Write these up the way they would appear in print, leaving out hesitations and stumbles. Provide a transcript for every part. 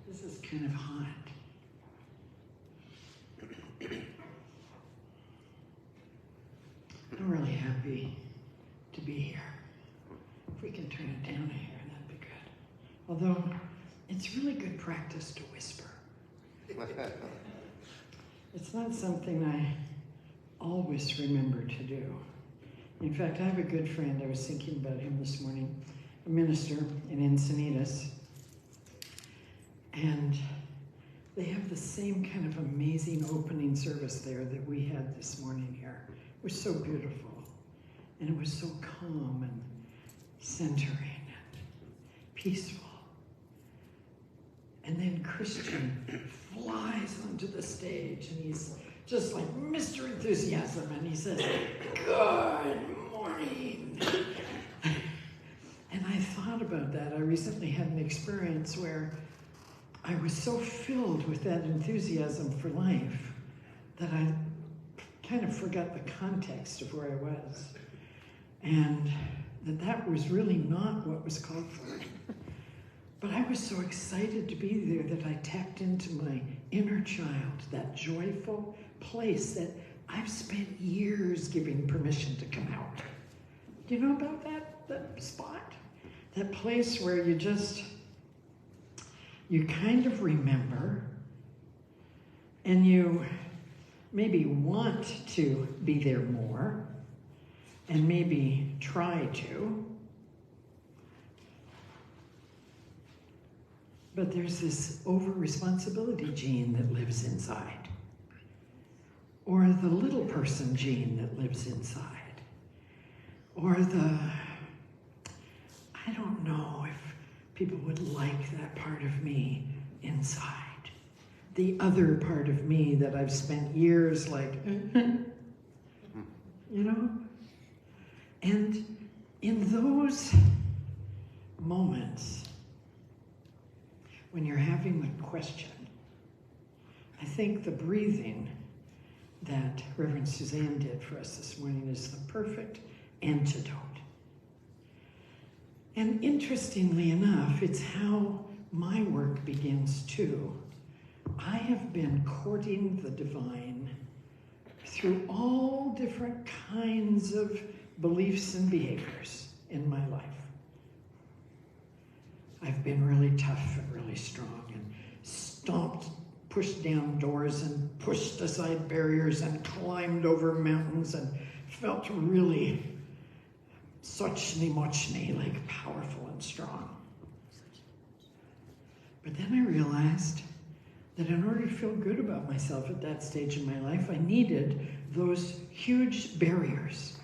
This is kind of hot. I'm really happy to be here. If we can turn it down here, that'd be good. Although, it's really good practice to whisper. It's not something I always remember to do. In fact, I have a good friend, I was thinking about him this morning, a minister in Encinitas, and they have the same kind of amazing opening service there that we had this morning here. It was so beautiful, and it was so calm and centering and peaceful. And then Christian flies onto the stage, and he's just like Mr. Enthusiasm, and he says, "Good morning." And I thought about that. I recently had an experience where I was so filled with that enthusiasm for life that I kind of forgot the context of where I was. And that was really not what was called for. But I was so excited to be there that I tapped into my inner child, that joyful place that I've spent years giving permission to come out. Do you know about that spot? That place where you kind of remember, and you maybe want to be there more, and maybe try to. But there's this over-responsibility gene that lives inside. Or the little person gene that lives inside. Or I don't know if people would like that part of me inside. The other part of me that I've spent years like, you know? And in those moments, when you're having the question, I think the breathing that Reverend Suzanne did for us this morning is the perfect antidote. And interestingly enough, it's how my work begins too. I have been courting the divine through all different kinds of beliefs and behaviors in my life. I've been really tough and really strong and stomped, pushed down doors and pushed aside barriers and climbed over mountains and felt really sochni-mochni, like powerful and strong. But then I realized that in order to feel good about myself at that stage in my life, I needed those huge barriers.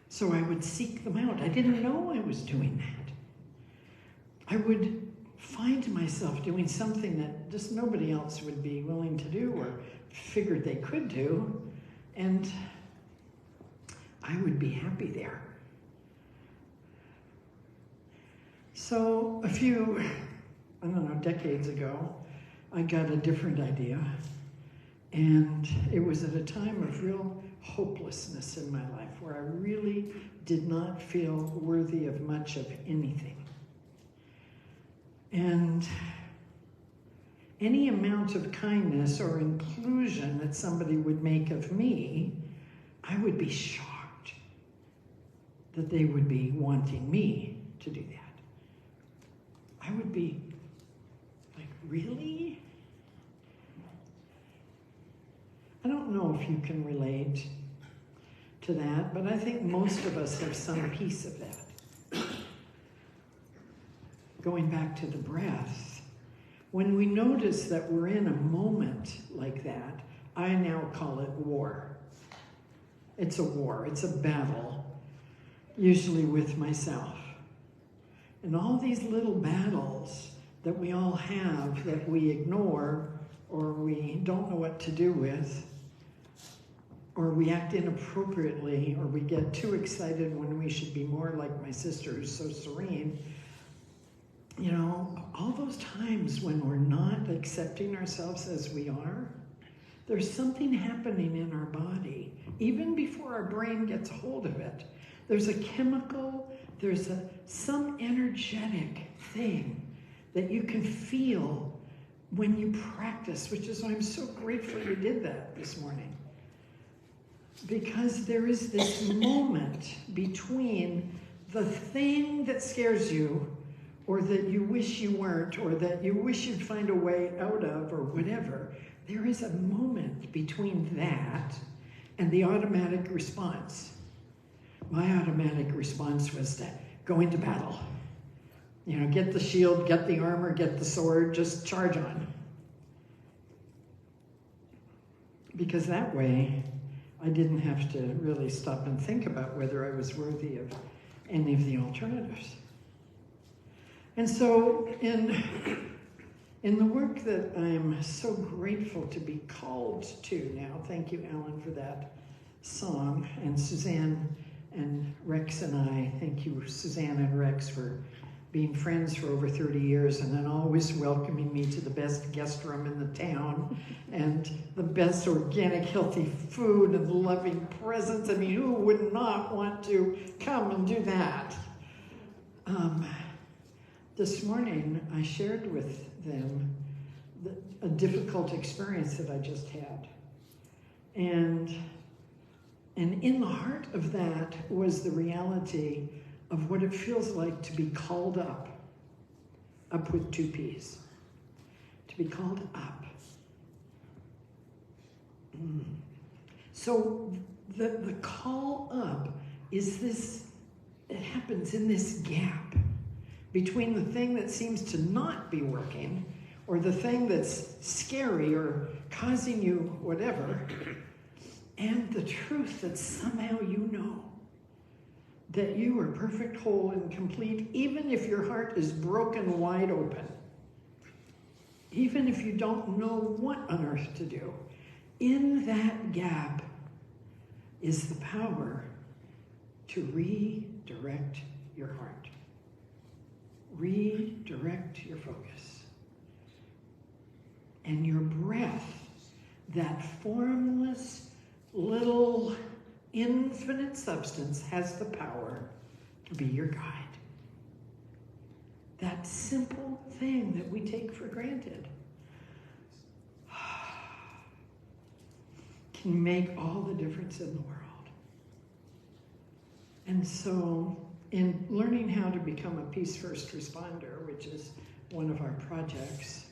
So I would seek them out. I didn't know I was doing that. I would find myself doing something that just nobody else would be willing to do or figured they could do, and I would be happy there. So a few, decades ago, I got a different idea, and it was at a time of real hopelessness in my life where I really did not feel worthy of much of anything. And any amount of kindness or inclusion that somebody would make of me, I would be shocked that they would be wanting me to do that. I would be like, really? I don't know if you can relate to that, but I think most of us have some piece of that. Going back to the breath, when we notice that we're in a moment like that, I now call it war. It's a war, it's a battle, usually with myself. And all these little battles that we all have that we ignore or we don't know what to do with, or we act inappropriately, or we get too excited when we should be more like my sister who's so serene. You know, all those times when we're not accepting ourselves as we are, there's something happening in our body, even before our brain gets hold of it. There's a chemical there's some energetic thing that you can feel when you practice, which is why I'm so grateful you did that this morning. Because there is this moment between the thing that scares you, or that you wish you weren't, or that you wish you'd find a way out of, or whatever. There is a moment between that and the automatic response. My automatic response was to go into battle. You know, get the shield, get the armor, get the sword, just charge on. Because that way, I didn't have to really stop and think about whether I was worthy of any of the alternatives. And so in the work that I'm so grateful to be called to now, thank you, Alan, for that song, and Suzanne and Rex and I, thank you, Suzanne and Rex, for being friends for over 30 years and then always welcoming me to the best guest room in the town and the best organic, healthy food and loving presence. I mean, who would not want to come and do that? This morning, I shared with them a difficult experience that I just had. And in the heart of that was the reality of what it feels like to be called up with 2 P's. To be called up. So the call up is this, it happens in this gap between the thing that seems to not be working, or the thing that's scary or causing you whatever, and the truth that somehow you know that you are perfect, whole, and complete, even if your heart is broken wide open, even if you don't know what on earth to do. In that gap is the power to redirect your heart. Redirect your focus. And your breath, that formless little infinite substance, has the power to be your guide. That simple thing that we take for granted can make all the difference in the world. And so, in learning how to become a Peace First responder, which is one of our projects,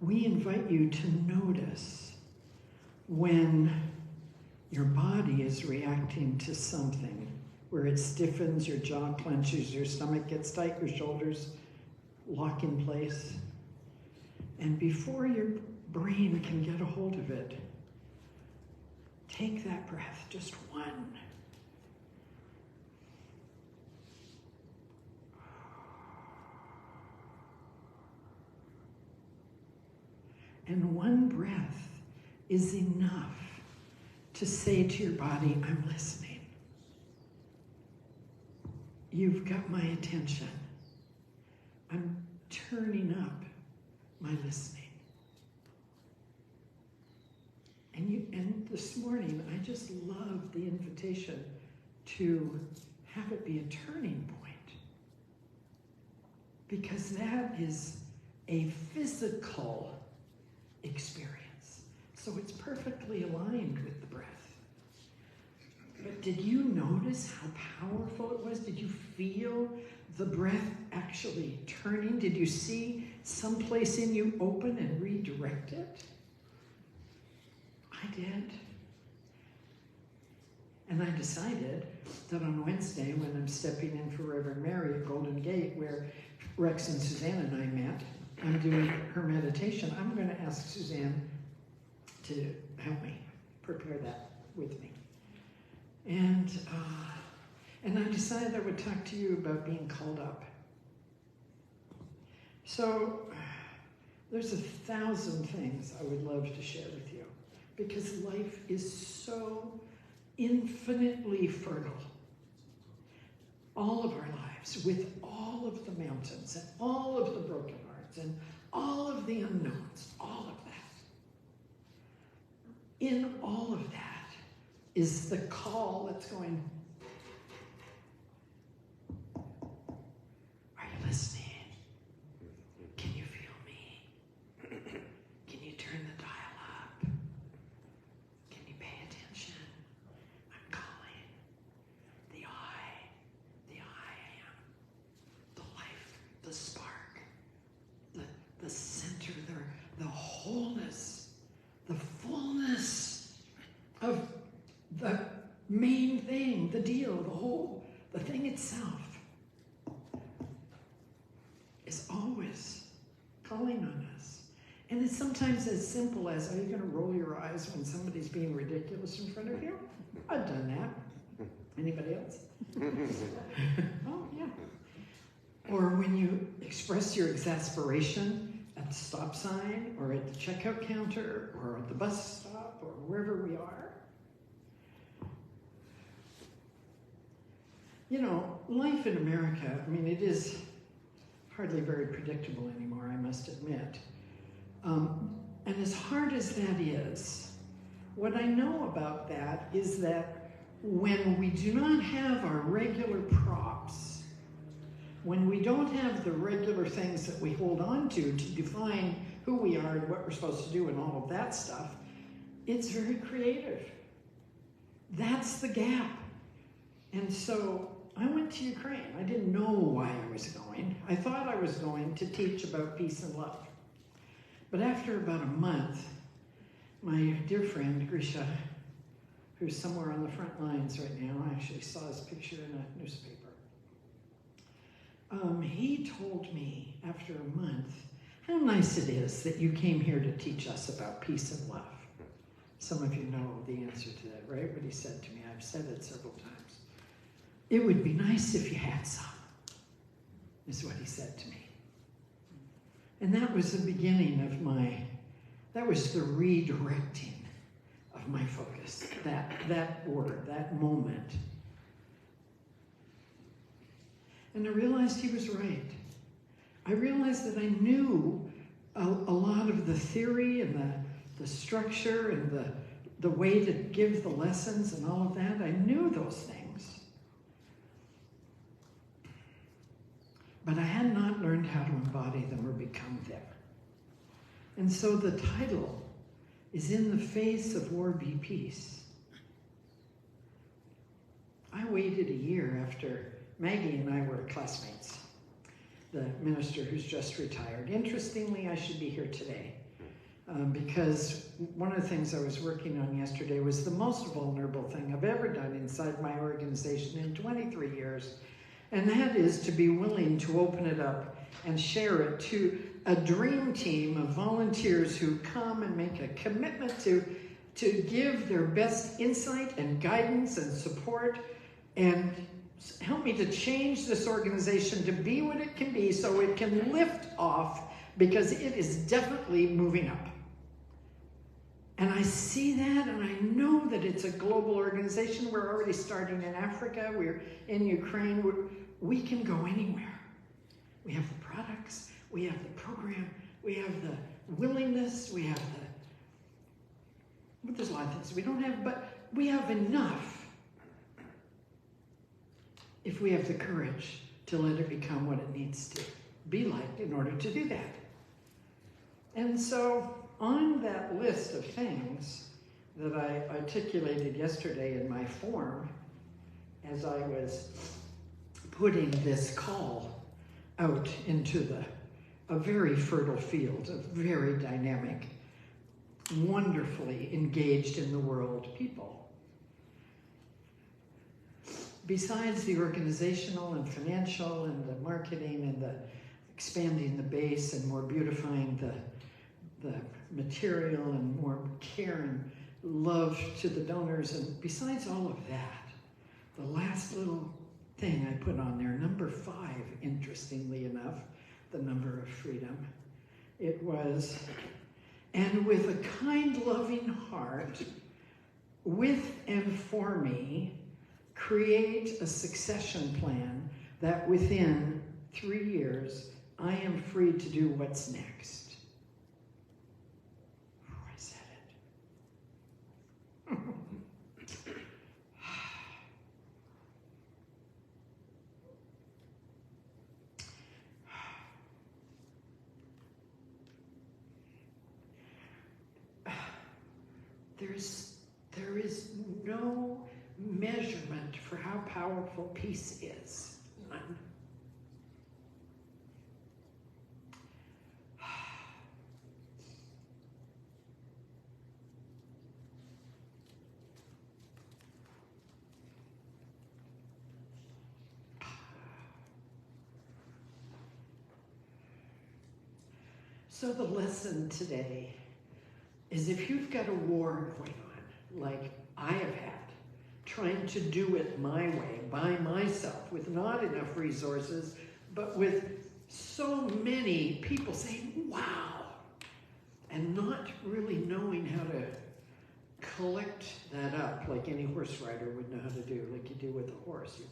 we invite you to notice when your body is reacting to something, where it stiffens, your jaw clenches, your stomach gets tight, your shoulders lock in place. And before your brain can get a hold of it, take that breath, just one. And one breath is enough to say to your body, I'm listening. You've got my attention. I'm turning up my listening. And this morning, I just love the invitation to have it be a turning point. Because that is a physical experience. So it's perfectly aligned with the breath. But did you notice how powerful it was? Did you feel the breath actually turning? Did you see someplace in you open and redirect it? I did. And I decided that on Wednesday, when I'm stepping in for Reverend Mary at Golden Gate, where Rex and Suzanne and I met, I'm doing her meditation. I'm going to ask Suzanne to help me prepare that with me. And I decided I would talk to you about being called up. So there's 1,000 things I would love to share with you, because life is so infinitely fertile. All of our lives, with all of the mountains and all of the broken hearts and all of the unknowns, all of that. In all of that is the call that's going, main thing, the deal, the thing itself is always calling on us. And it's sometimes as simple as, are you going to roll your eyes when somebody's being ridiculous in front of you? I've done that. Anybody else? Oh, yeah. Or when you express your exasperation at the stop sign, or at the checkout counter, or at the bus stop, or wherever we are. You know, life in America, I mean, it is hardly very predictable anymore, I must admit. And as hard as that is, what I know about that is that when we do not have our regular props, when we don't have the regular things that we hold on to define who we are and what we're supposed to do and all of that stuff, it's very creative. That's the gap. And so I went to Ukraine. I didn't know why I was going. I thought I was going to teach about peace and love. But after about a month, my dear friend, Grisha, who's somewhere on the front lines right now, I actually saw his picture in a newspaper. He told me after a month how nice it is that you came here to teach us about peace and love. Some of you know the answer to that, right? What he said to me. I've said it several times. It would be nice if you had some, is what he said to me. And that was the beginning of that was the redirecting of my focus, that word, that moment. And I realized he was right. I realized that I knew a lot of the theory and the structure and the way to give the lessons and all of that. I knew those things. But I had not learned how to embody them or become them. And so the title is In the Face of War Be Peace. I waited a year after Maggie and I were classmates, the minister who's just retired. Interestingly, I should be here today because one of the things I was working on yesterday was the most vulnerable thing I've ever done inside my organization in 23 years. And that is to be willing to open it up and share it to a dream team of volunteers who come and make a commitment to give their best insight and guidance and support and help me to change this organization to be what it can be so it can lift off, because it is definitely moving up. And I see that, and I know that it's a global organization. We're already starting in Africa. We're in Ukraine. We can go anywhere. We have the products. We have the program. We have the willingness. We have but there's a lot of things we don't have, but we have enough if we have the courage to let it become what it needs to be like in order to do that. And so on that list of things that I articulated yesterday in my form, as I was putting this call out into a very fertile field of very dynamic, wonderfully engaged in the world people. Besides the organizational and financial and the marketing and the expanding the base and more beautifying the material and more care and love to the donors, and besides all of that, the last little thing I put on there, number 5, interestingly enough, the number of freedom. It was, and with a kind, loving heart, with and for me, create a succession plan that within 3 years, I am free to do what's next. Oh, I said it. There is no measurement for how powerful peace is. None. So the lesson today is if you've got a war going on, like I have had, trying to do it my way, by myself, with not enough resources, but with so many people saying, wow, and not really knowing how to collect that up like any horse rider would know how to do, like you do with a horse. You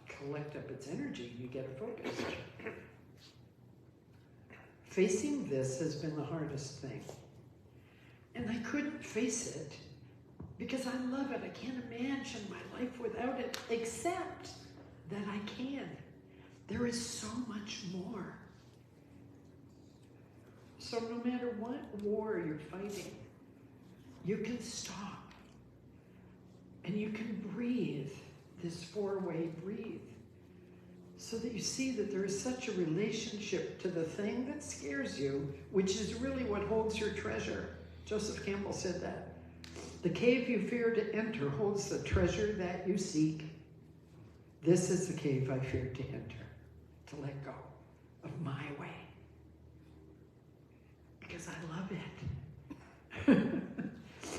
collect up its energy and you get it focused. Facing this has been the hardest thing. And I couldn't face it because I love it. I can't imagine my life without it, except that I can. There is so much more. So no matter what war you're fighting, you can stop and you can breathe, this four-way breathe, so that you see that there is such a relationship to the thing that scares you, which is really what holds your treasure. Joseph Campbell said that. The cave you fear to enter holds the treasure that you seek. This is the cave I fear to enter, to let go of my way. Because I love it. And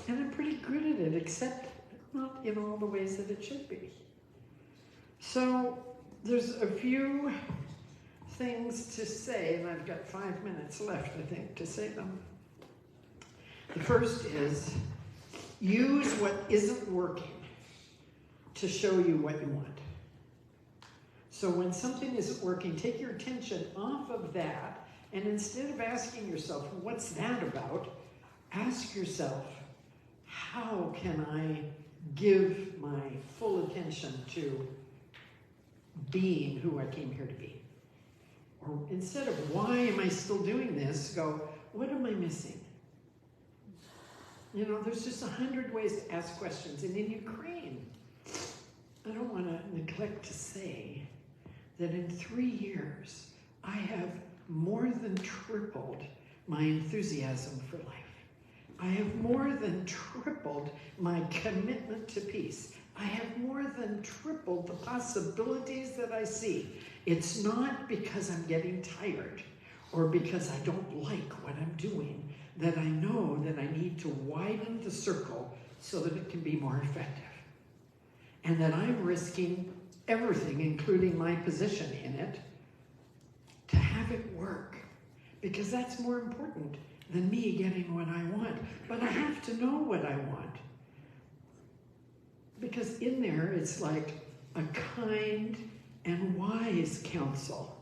I'm pretty good at it, except not in all the ways that it should be. So there's a few things to say, and I've got 5 minutes left, I think, to say them. The first is, use what isn't working to show you what you want. So when something isn't working, take your attention off of that, and instead of asking yourself, what's that about? Ask yourself, how can I give my full attention to being who I came here to be? Or instead of, why am I still doing this, go, what am I missing? You know, there's just 100 ways to ask questions. And in Ukraine, I don't want to neglect to say that in 3 years, I have more than tripled my enthusiasm for life. I have more than tripled my commitment to peace. I have more than tripled the possibilities that I see. It's not because I'm getting tired or because I don't like what I'm doing that I know that I need to widen the circle so that it can be more effective. And that I'm risking everything, including my position in it, to have it work. Because that's more important than me getting what I want. But I have to know what I want. Because in there, it's like a kind and wise counsel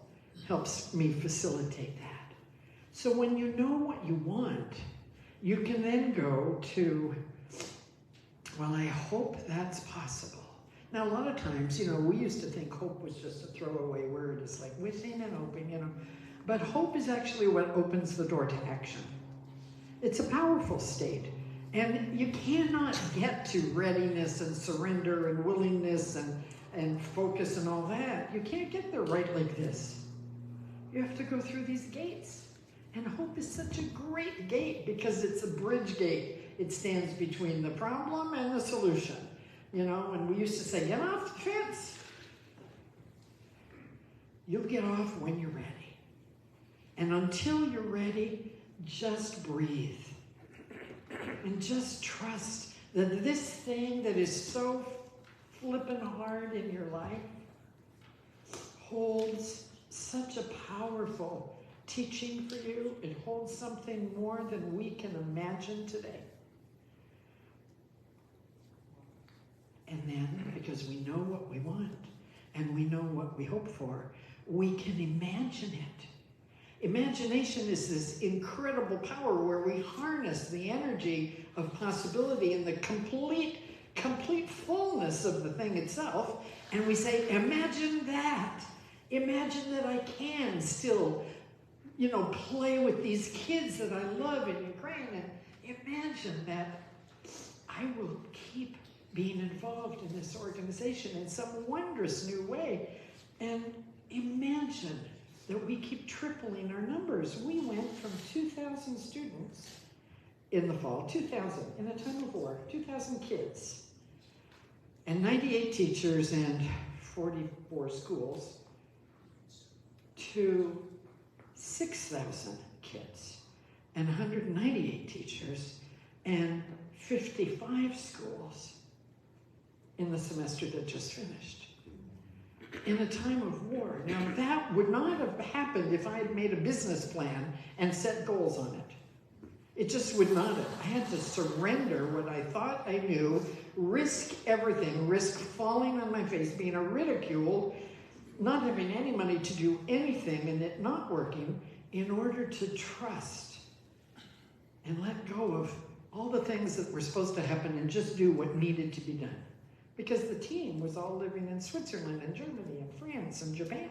helps me facilitate that. So when you know what you want, you can then go to, well, I hope that's possible. Now, a lot of times, you know, we used to think hope was just a throwaway word. It's like wishing and hoping, you know. But hope is actually what opens the door to action. It's a powerful state. And you cannot get to readiness and surrender and willingness and focus and all that. You can't get there right like this. You have to go through these gates. And hope is such a great gate because it's a bridge gate. It stands between the problem and the solution. You know, and we used to say, get off the fence. You'll get off when you're ready. And until you're ready, just breathe. And just trust that this thing that is so flippin' hard in your life holds such a powerful teaching for you. It holds something more than we can imagine today. And then, because we know what we want and we know what we hope for, we can imagine it. Imagination is this incredible power where we harness the energy of possibility and the complete fullness of the thing itself, and we say, imagine that. Imagine that I can still, you know, play with these kids that I love in Ukraine, and imagine that I will keep being involved in this organization in some wondrous new way, and imagine that we keep tripling our numbers. We went from 2,000 students in the fall, 2,000 in a time of war, 2,000 kids, and 98 teachers and 44 schools, to 6,000 kids. and 198 teachers and 55 schools in the semester that just finished. In a time of war. Now that would not have happened if I had made a business plan and set goals on it. It just would not have. I had to surrender what I thought I knew, risk everything, risk falling on my face, being ridiculed, not having any money to do anything and it not working, in order to trust and let go of all the things that were supposed to happen and just do what needed to be done. Because the team was all living in Switzerland and Germany and France and Japan.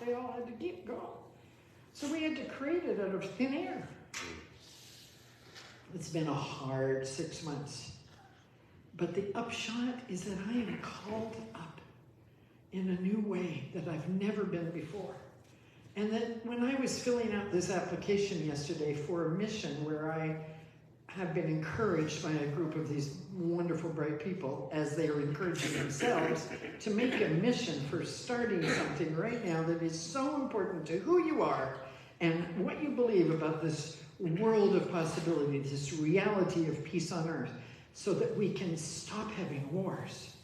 They all had to keep going. So we had to create it out of thin air. It's been a hard 6 months. But the upshot is that I am called up in a new way that I've never been before. And that when I was filling out this application yesterday for a mission where I have been encouraged by a group of these wonderful, bright people as they are encouraging themselves to make a mission for starting something right now that is so important to who you are and what you believe about this world of possibility, this reality of peace on earth, so that we can stop having wars.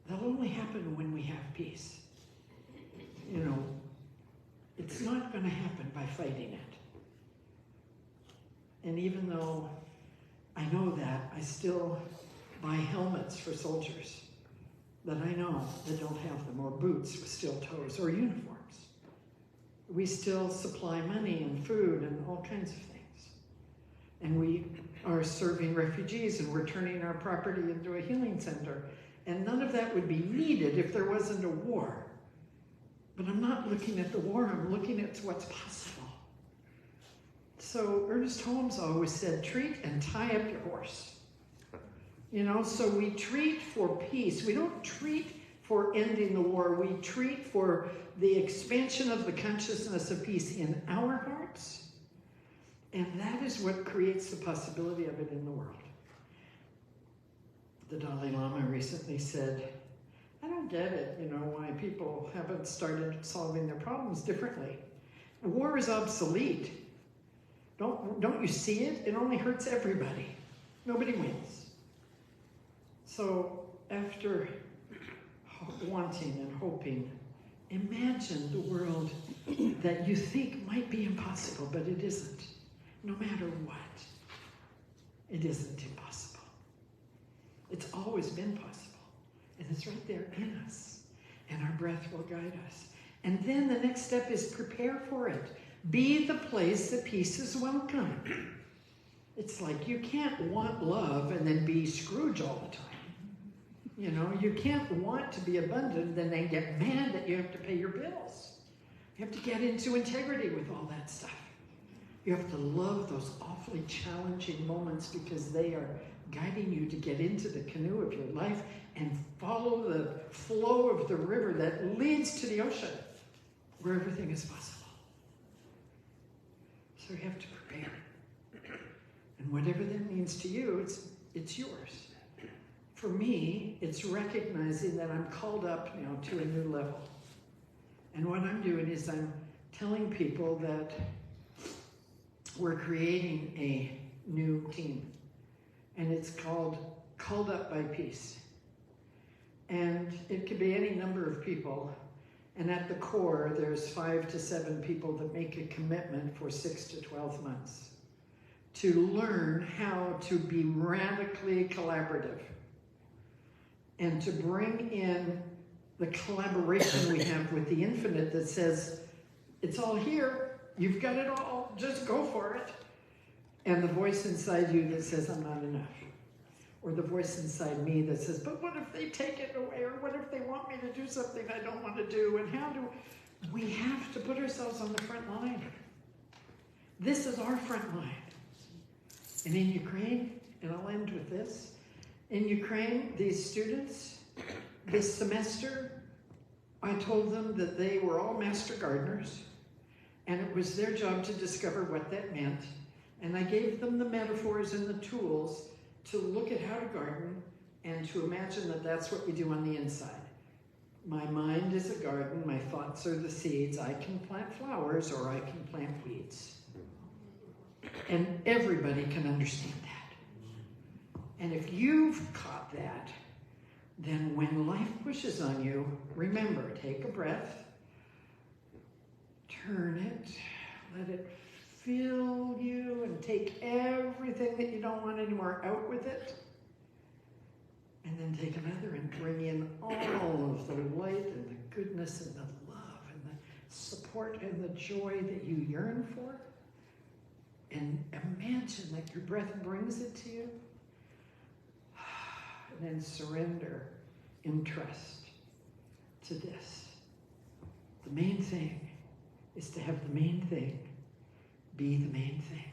That'll only happen when we have peace. You know, it's not going to happen by fighting it. And even though I know that, I still buy helmets for soldiers that I know that don't have them, or boots with steel toes, or uniforms. We still supply money and food and all kinds of things. And we are serving refugees, and we're turning our property into a healing center. And none of that would be needed if there wasn't a war. But I'm not looking at the war, I'm looking at what's possible. So Ernest Holmes always said, treat and tie up your horse. You know, so we treat for peace. We don't treat for ending the war. We treat for the expansion of the consciousness of peace in our hearts. And that is what creates the possibility of it in the world. The Dalai Lama recently said, I don't get it, you know, why people haven't started solving their problems differently. War is obsolete. Don't you see it? It only hurts everybody. Nobody wins. So after wanting and hoping, imagine the world that you think might be impossible, but it isn't. No matter what, it isn't impossible. It's always been possible. And it's right there in us. And our breath will guide us. And then the next step is prepare for it. Be the place that peace is welcome. It's like you can't want love and then be Scrooge all the time. You know, you can't want to be abundant and then get mad that you have to pay your bills. You have to get into integrity with all that stuff. You have to love those awfully challenging moments because they are guiding you to get into the canoe of your life and follow the flow of the river that leads to the ocean where everything is possible. So you have to prepare. And whatever that means to you, it's yours. For me, it's recognizing that I'm called up now to a new level. And what I'm doing is I'm telling people that we're creating a new team. And it's called Called Up by Peace. And it could be any number of people. And at the core, there's 5 to 7 people that make a commitment for 6 to 12 months to learn how to be radically collaborative and to bring in the collaboration we have with the infinite that says, it's all here, you've got it all, just go for it. And the voice inside you that says, I'm not enough. Or the voice inside me that says, but what if they take it away? Or what if they want me to do something I don't want to do? And how do we have to put ourselves on the front line? This is our front line. And in Ukraine, and I'll end with this, in Ukraine, these students, this semester, I told them that they were all master gardeners, and it was their job to discover what that meant. And I gave them the metaphors and the tools to look at how to garden and to imagine that that's what we do on the inside. My mind is a garden, my thoughts are the seeds. I can plant flowers or I can plant weeds. And everybody can understand that. And if you've caught that, then when life pushes on you, remember, take a breath, turn it, let it fill you, and take everything that you don't want anymore out with it. And then take another and bring in all of the light and the goodness and the love and the support and the joy that you yearn for. And imagine that your breath brings it to you. And then surrender in trust to this. The main thing is to have the main thing be the main thing.